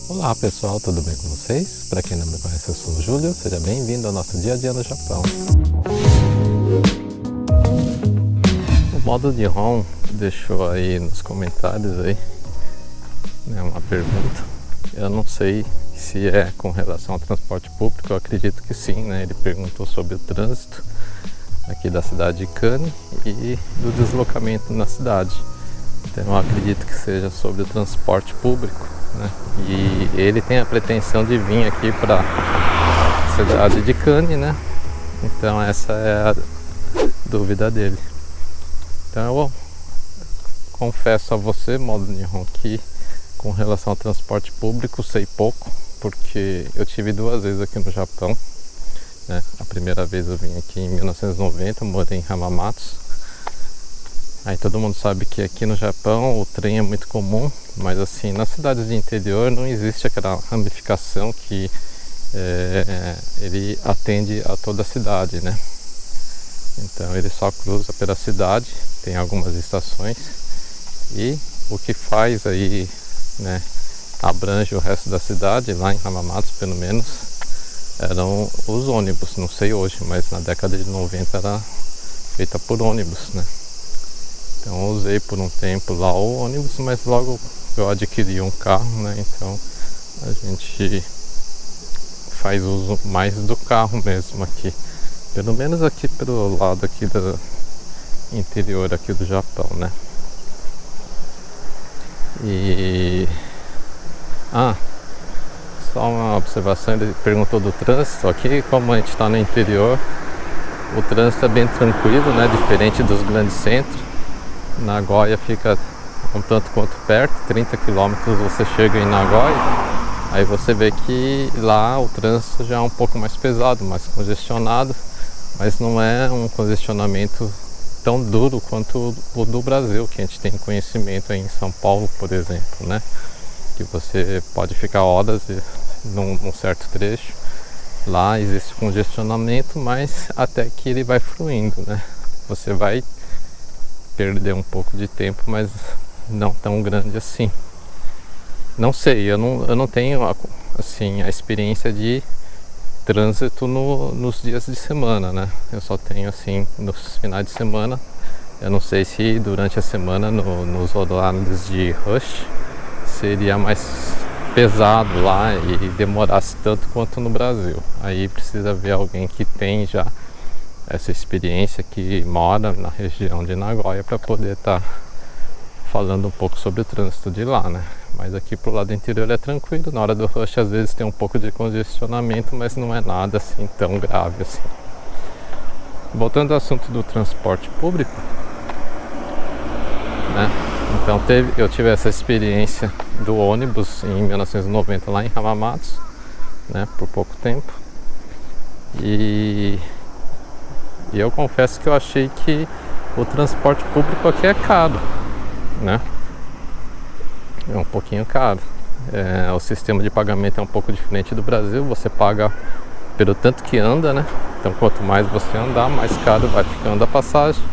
Olá pessoal, tudo bem com vocês? Para quem não me conhece, eu sou o Júlio, seja bem-vindo ao nosso dia a dia no Japão. O modo de Ron deixou aí nos comentários aí, né, uma pergunta. Eu não sei se é com relação ao transporte público, eu acredito que sim, né? Ele perguntou sobre o trânsito aqui da cidade de Kane e do deslocamento na cidade. Então eu acredito que seja sobre o transporte público, né? E ele tem a pretensão de vir aqui para a cidade de Kane, né? Então essa é a dúvida dele. Então eu confesso a você, modo Nihon, que com relação ao transporte público sei pouco, porque eu tive 2 vezes aqui no Japão, né? A primeira vez eu vim aqui em 1990, morei em Hamamatsu. Aí todo mundo sabe que aqui no Japão o trem é muito comum, mas assim, nas cidades de interior não existe aquela ramificação que ele atende a toda a cidade, né? Então ele só cruza pela cidade, tem algumas estações e o que faz aí, né, abrange o resto da cidade, lá em Hamamatsu pelo menos, eram os ônibus, não sei hoje, mas na década de 90 era feita por ônibus, né? Então eu usei por um tempo lá o ônibus, mas logo eu adquiri um carro, né? Então a gente faz uso mais do carro mesmo aqui. Pelo menos aqui pelo lado aqui do interior aqui do Japão, né? E... só uma observação, ele perguntou do trânsito aqui, como a gente está no interior, o trânsito é bem tranquilo, né? Diferente dos grandes centros. Nagoya fica um tanto quanto perto, 30 km você chega em Nagoya. Aí você vê que lá o trânsito já é um pouco mais pesado, mais congestionado, mas não é um congestionamento tão duro quanto o do Brasil, que a gente tem conhecimento aí em São Paulo, por exemplo, né? Que você pode ficar horas num certo trecho. Lá existe congestionamento, mas até que ele vai fluindo, né? Você vai perder um pouco de tempo, mas não tão grande assim. Não sei, eu não tenho assim a experiência de trânsito nos dias de semana, né? Eu só tenho assim nos finais de semana. Eu não sei se durante a semana nos horários de rush seria mais pesado lá e demorasse tanto quanto no Brasil. Aí precisa ver alguém que tem já essa experiência, que mora na região de Nagoya, para poder estar falando um pouco sobre o trânsito de lá, né? Mas aqui pro lado interior é tranquilo, na hora do rush às vezes tem um pouco de congestionamento, mas não é nada assim tão grave assim. Voltando ao assunto do transporte público, né? Então eu tive essa experiência do ônibus em 1990 lá em Hamamatsu, né? Por pouco tempo. E eu confesso que eu achei que o transporte público aqui é caro, né? É um pouquinho caro. O sistema de pagamento é um pouco diferente do Brasil. Você paga pelo tanto que anda, né? Então quanto mais você andar, mais caro vai ficando a passagem.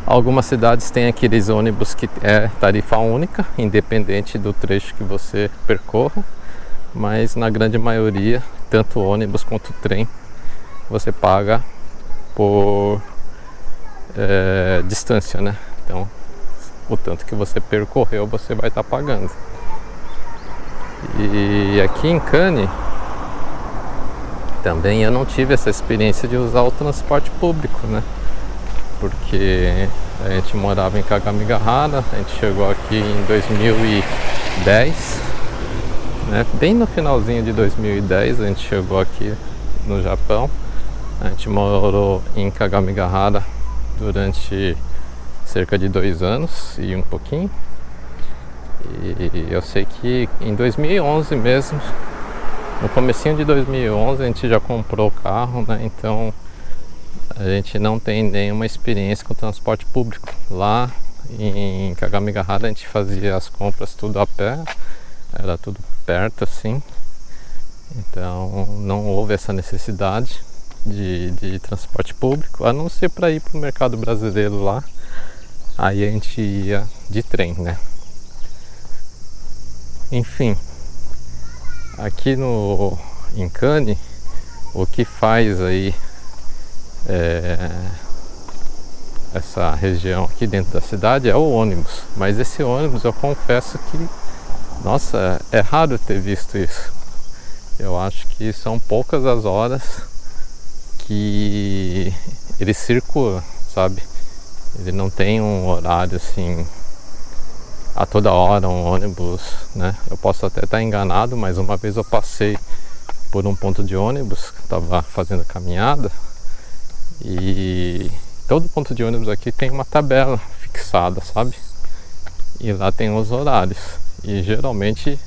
Algumas cidades têm aqueles ônibus que é tarifa única, independente do trecho que você percorra. Mas na grande maioria, tanto ônibus quanto trem, você paga por distância, né? Então o tanto que você percorreu você vai estar pagando. E aqui em Kane também eu não tive essa experiência de usar o transporte público, né? Porque a gente morava em Kagamigahara, a gente chegou aqui em 2010, né? Bem no finalzinho de 2010 a gente chegou aqui no Japão. A gente morou em Kagamigahara durante cerca de 2 anos e um pouquinho. E eu sei que em 2011 mesmo, no comecinho de 2011, a gente já comprou o carro, né? Então a gente não tem nenhuma experiência com transporte público. Lá em Kagamigahara a gente fazia as compras tudo a pé, era tudo perto assim. Então não houve essa necessidade de transporte público, a não ser para ir para o mercado brasileiro lá. Aí a gente ia de trem, né? Enfim, Aqui em Cannes, o que faz aí essa região aqui dentro da cidade é o ônibus. Mas esse ônibus, eu confesso que, nossa, é raro ter visto isso. Eu acho que são poucas as horas que ele circula, sabe? Ele não tem um horário assim, a toda hora um ônibus, né? Eu posso até estar enganado, mas uma vez eu passei por um ponto de ônibus, estava fazendo caminhada, e todo ponto de ônibus aqui tem uma tabela fixada, sabe? E lá tem os horários, e geralmente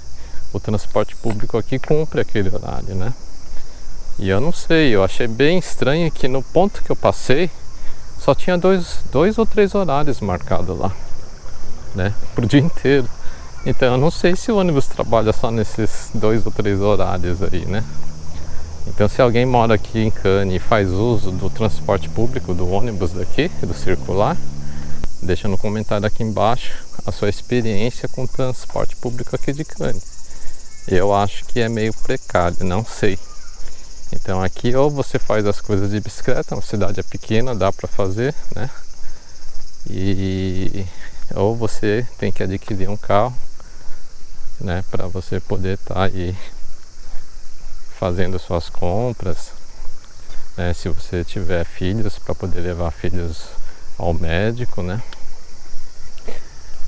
o transporte público aqui cumpre aquele horário, né? E eu não sei, eu achei bem estranho que no ponto que eu passei só tinha dois ou três horários marcados lá, né? Pro dia inteiro. Então eu não sei se o ônibus trabalha só nesses 2 ou 3 horários aí, né? Então se alguém mora aqui em Cannes e faz uso do transporte público, do ônibus daqui, do circular, deixa no comentário aqui embaixo a sua experiência com o transporte público aqui de Cannes. Eu acho que é meio precário, não sei. Então aqui ou você faz as coisas de bicicleta, a cidade é pequena, dá pra fazer, né? Ou você tem que adquirir um carro, né, para você poder estar aí fazendo suas compras, né, se você tiver filhos, para poder levar filhos ao médico, né?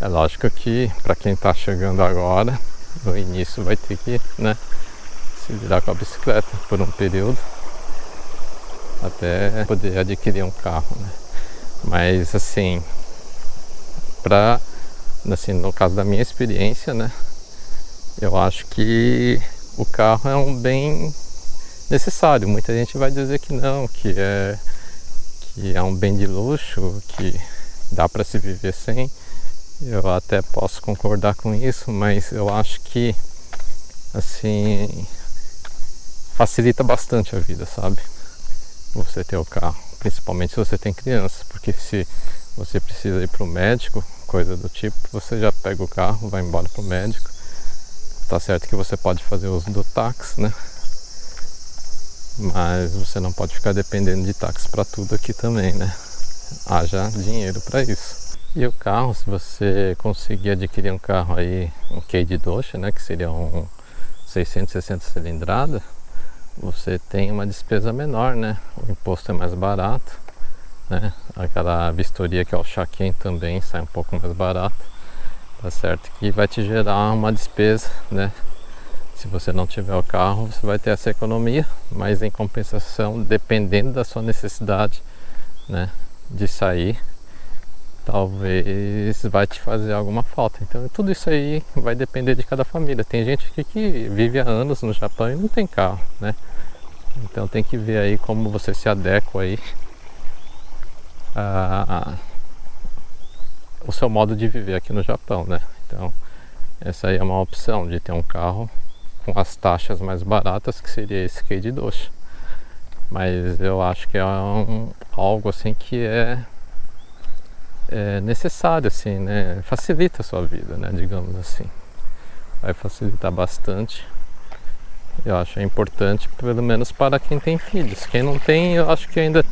É lógico que para quem está chegando agora, no início vai ter que, né, se virar com a bicicleta por um período até poder adquirir um carro, né? Mas assim, no caso da minha experiência, né, eu acho que o carro é um bem necessário. Muita gente vai dizer que não, que é um bem de luxo, que dá para se viver sem. Eu até posso concordar com isso, mas eu acho que assim facilita bastante a vida, sabe? Você ter o carro, principalmente se você tem criança, porque se você precisa ir para o médico, coisa do tipo, você já pega o carro, vai embora para o médico. Tá certo que você pode fazer uso do táxi, né? Mas você não pode ficar dependendo de táxi para tudo aqui também, né? Haja dinheiro para isso. E o carro, se você conseguir adquirir um carro aí, um Quid Doce, né, que seria um 660 cilindrada, você tem uma despesa menor, né? O imposto é mais barato, né? Aquela vistoria que é o Chaquen também sai um pouco mais barato, tá certo? Que vai te gerar uma despesa, né? Se você não tiver o carro, você vai ter essa economia, mas em compensação, dependendo da sua necessidade, né, de sair, talvez vai te fazer alguma falta. Então tudo isso aí vai depender de cada família. Tem gente aqui que vive há anos no Japão e não tem carro, né? Então tem que ver aí como você se adequa aí o seu modo de viver aqui no Japão, né? Então essa aí é uma opção de ter um carro com as taxas mais baratas, que seria esse Quid Doce. Mas eu acho que é algo assim que é necessário, assim, né? Facilita a sua vida, né? Digamos assim, vai facilitar bastante. Eu acho importante, pelo menos para quem tem filhos. Quem não tem, eu acho que ainda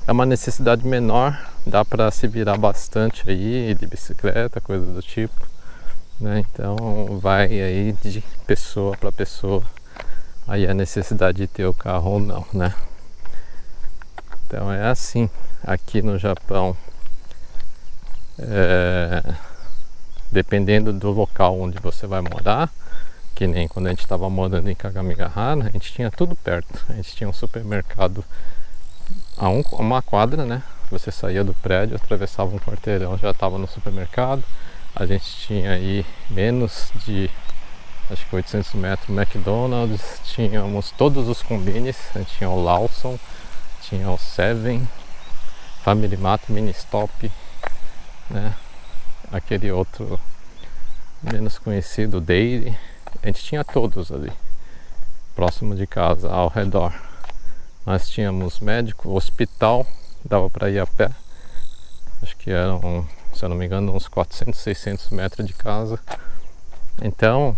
é uma necessidade menor, dá para se virar bastante aí de bicicleta, coisa do tipo, né? Então vai aí de pessoa para pessoa aí a necessidade de ter o carro ou não, né? Então é assim aqui no Japão. Dependendo do local onde você vai morar, que nem quando a gente estava morando em Kagamigahara, a gente tinha tudo perto. A gente tinha um supermercado a uma quadra, né? Você saía do prédio, atravessava um quarteirão, já estava no supermercado. A gente tinha aí menos de, acho que 800 metros, McDonald's. Tínhamos todos os combines. A gente tinha o Lawson, tinha o Seven, Family Mart, Ministop, né? Aquele outro menos conhecido, Dairy. A gente tinha todos ali próximo de casa, ao redor. Nós tínhamos médico, hospital, dava para ir a pé. Acho que eram, se eu não me engano, uns 400, 600 metros de casa. Então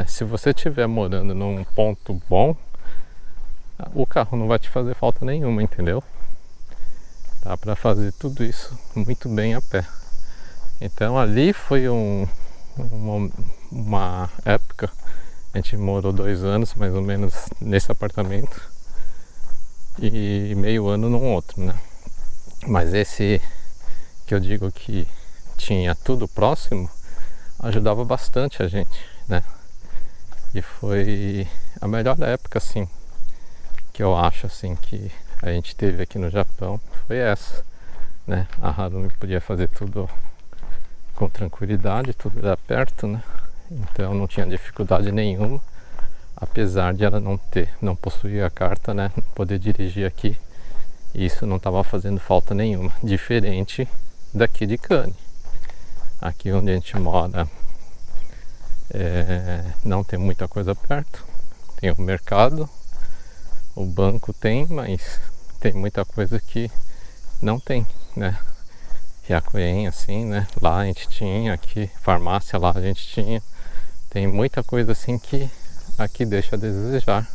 se você estiver morando num ponto bom, o carro não vai te fazer falta nenhuma, entendeu? Dá pra fazer tudo isso muito bem a pé. Então ali foi uma época, a gente morou 2 anos mais ou menos nesse apartamento e meio ano num outro, né? Mas esse que eu digo que tinha tudo próximo, ajudava bastante a gente, né? E foi a melhor época, assim, que eu acho, assim, que a gente teve aqui no Japão, foi essa, né? A Harumi podia fazer tudo com tranquilidade, tudo era perto, né? Então não tinha dificuldade nenhuma, apesar de ela não possuir a carta, né? Não poder dirigir aqui, isso não estava fazendo falta nenhuma, diferente daqui de Kane. Aqui onde a gente mora não tem muita coisa perto, tem o mercado, o banco tem, mas tem muita coisa que não tem, né? Hyakuen, assim, né? Lá a gente tinha, aqui, farmácia lá a gente tinha. Tem muita coisa assim que aqui deixa a desejar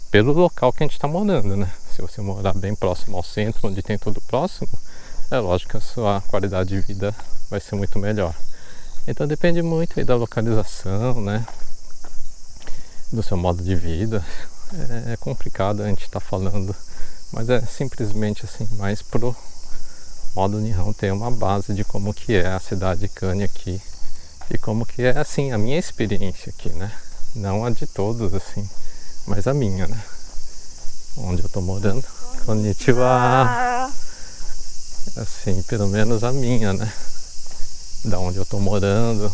pelo local que a gente está morando, né? Se você morar bem próximo ao centro, onde tem tudo próximo, é lógico que a sua qualidade de vida vai ser muito melhor. Então depende muito aí da localização, né? Do seu modo de vida. É complicado a gente estar falando, mas é simplesmente assim, mais pro modo Nihon ter uma base de como que é a cidade de Kane aqui e como que é assim a minha experiência aqui, né? Não a de todos assim, mas a minha, né? Onde eu tô morando. Konnichiwa. Assim, pelo menos a minha, né? Da onde eu tô morando,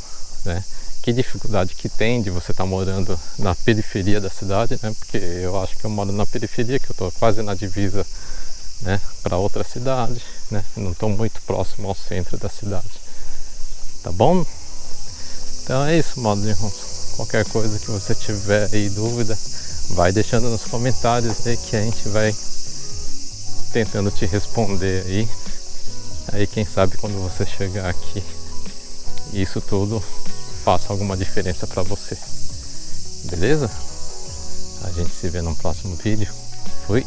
né? Que dificuldade que tem de você estar morando na periferia da cidade, né? Porque eu acho que eu moro na periferia, que eu tô quase na divisa, né? Para outra cidade, né? Eu não tô muito próximo ao centro da cidade, tá bom? Então é isso, modo de qualquer coisa que você tiver aí dúvida, vai deixando nos comentários aí que a gente vai tentando te responder aí. Aí quem sabe quando você chegar aqui, isso tudo faça alguma diferença para você. Beleza? A gente se vê no próximo vídeo. Fui!